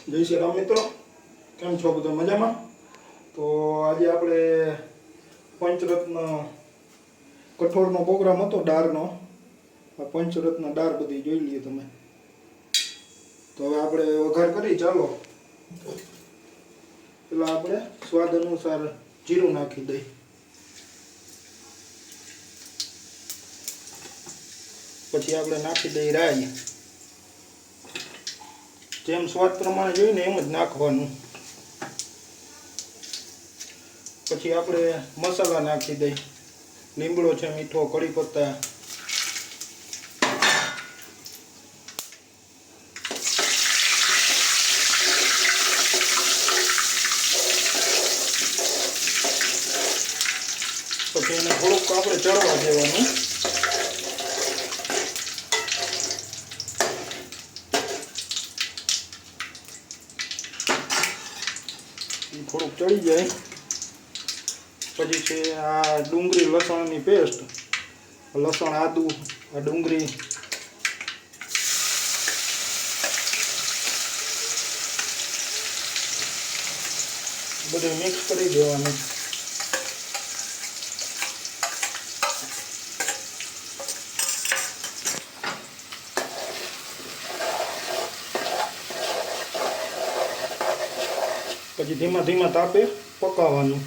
જય શ્રી રામ મિત્રો, કેમ છો બધા મજામાં? તો આજે આપણે પંચરત્ન કઠોળનો પ્રોગ્રામ હતો દાળનો. આ પંચરત્ન દાળ બધી જોઈ લઈએ તમે. તો હવે આપણે વઘાર કરી ચાલો. પેલા આપણે સ્વાદ અનુસાર જીરું નાખી દઈ. પછી આપણે નાખી દઈ રાઈ. જેમ સ્વાદ પ્રમાણે જોઈને એમ જ નાખવાનું. પછી આપણે મસાલા નાખી દઈ. લીમડો છે, મીઠો, કડી પત્તા, પછી એને થોડુંક આપણે ચડવા દેવાનું. થોડુંક ચડી જાય પછી છે આ ડુંગળી લસણની પેસ્ટ, લસણ, આદુ, આ ડુંગળી, બધું મિક્સ કરી દેવાનું. પછી ધીમા ધીમા તાપે પકાવવાનું.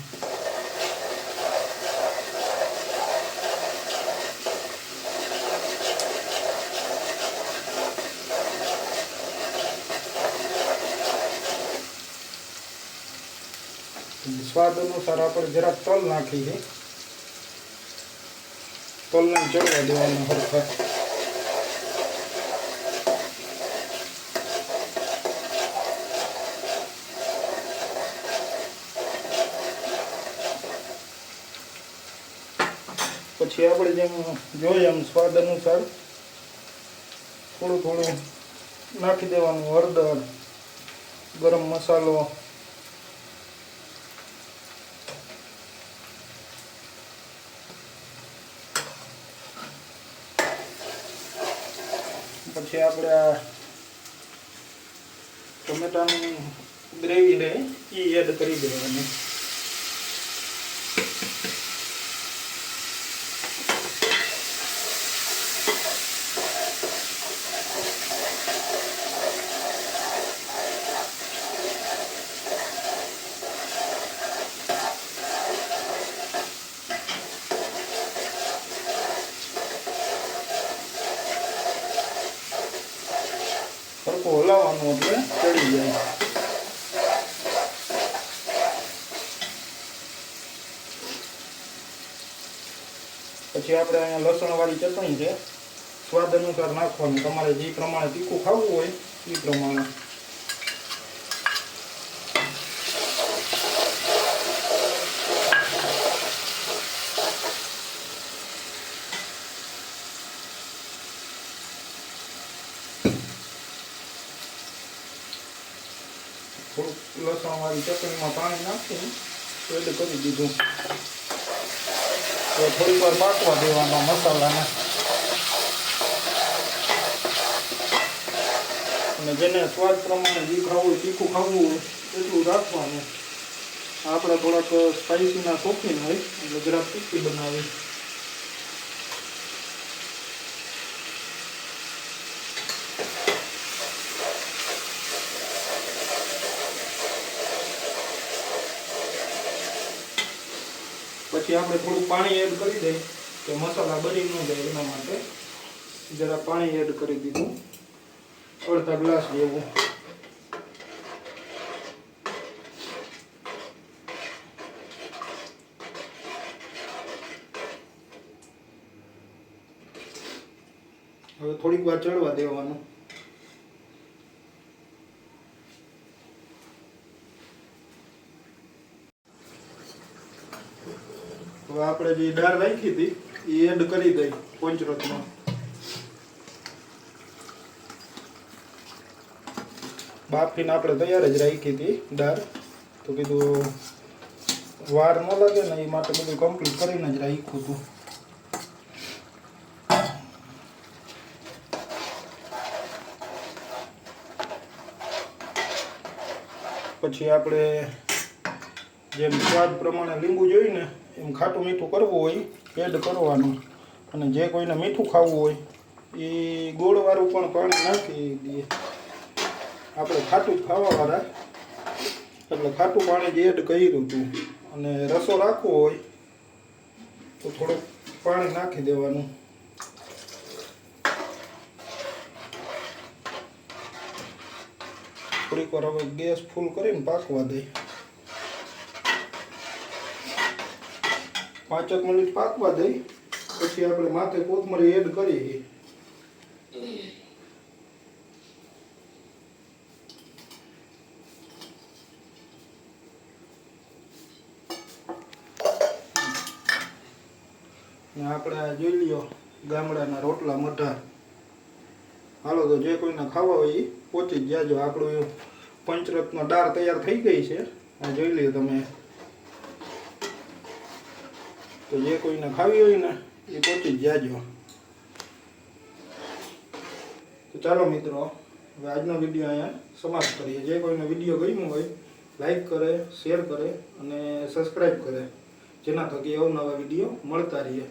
સ્વાદ અનુસાર આપણે જરાક તલ નાખીએ. તલને ચડવા દેવાનું હરખા. પછી આપણે જેમ જોઈએ એમ સ્વાદ અનુસાર થોડું થોડું નાખી દેવાનું. હળદર, ગરમ મસાલો, પછી આપણે આ ટમેટાની ગ્રેવી રહે એ એડ કરી દેવાની. સરખું હલાવવાનું એટલે ચડી જાય. પછી આપણે અહીંયા લસણવાળી ચટણી છે, સ્વાદ અનુસાર નાખવાની. તમારે જે પ્રમાણે તીખું ખાવું હોય એ પ્રમાણે. થોડુંક લસણવાળી ચટણીમાં પાણી નાખીને એડ કરી દીધું. તો થોડીક વાર પાકવા દેવાના મસાલાને. અને જેને સ્વાદ પ્રમાણે જે ખાવું હોય, તીખું ખાવું હોય એટલું રાખવાનું. આપણે થોડાક સ્પાઇસીના શોખીન હોય એટલે જરાક તીખી બનાવી. પછી આપણે થોડું પાણી એડ કરી દઈએ કે મસાલા બળી ન જાય એના માટે જરા પાણી એડ કરી દીધું, અડધા ગ્લાસ જેવું. હવે થોડીક વાર ચડવા દેવાનું. હવે આપણે જે દાળ રાખી હતી એ એડ કરી દઈ પંચરત્ન. બાફીને આપણે તૈયાર જ રાખી હતી દાળ. તો કીધું વાર ન લાગે ને એ માટે બધું કમ્પ્લીટ કરીને જ રાખ્યું હતું. પછી આપણે જેમ સ્વાદ પ્રમાણે લીંબુ જોઈને એમ ખાટું મીઠું કરવું હોય એડ કરવાનું. અને જે કોઈને મીઠું ખાવું હોય એ ગોળવાળું પણ પાણી નાખી દઈએ. આપણે ખાટું જ ખાવાવાળા એટલે ખાટું પાણી જ એડ કર્યું હતું. અને રસો રાખવો હોય તો થોડુંક પાણી નાખી દેવાનું. થોડીક વાર હવે ગેસ ફૂલ કરીને પાકવા દઈ. 5 મિનિટ પાકવા દઈ પછી આપણે માથે કોથમરી એડ કરીએ. ને આપણે જોઈ લ્યો ગામડાના રોટલા મઠા. હાલો તો જે કોઈને ખાવા હોય એ પહોંચી જ જાજો. આપણું પંચરત્ન દાળ તૈયાર થઈ ગઈ છે. આ જોઈ લ્યો તમે. તો જે કોઈને ખાવી હોય ને એ પહોંચી જ જાજો. તો ચાલો મિત્રો હવે આજનો વિડીયો અહીંયા સમાપ્ત કરીએ. જે કોઈને વિડીયો ગમ્યો હોય લાઈક કરે, શેર કરે અને સબસ્ક્રાઈબ કરે, જેના થકી અવનવા વિડીયો મળતા રહીએ.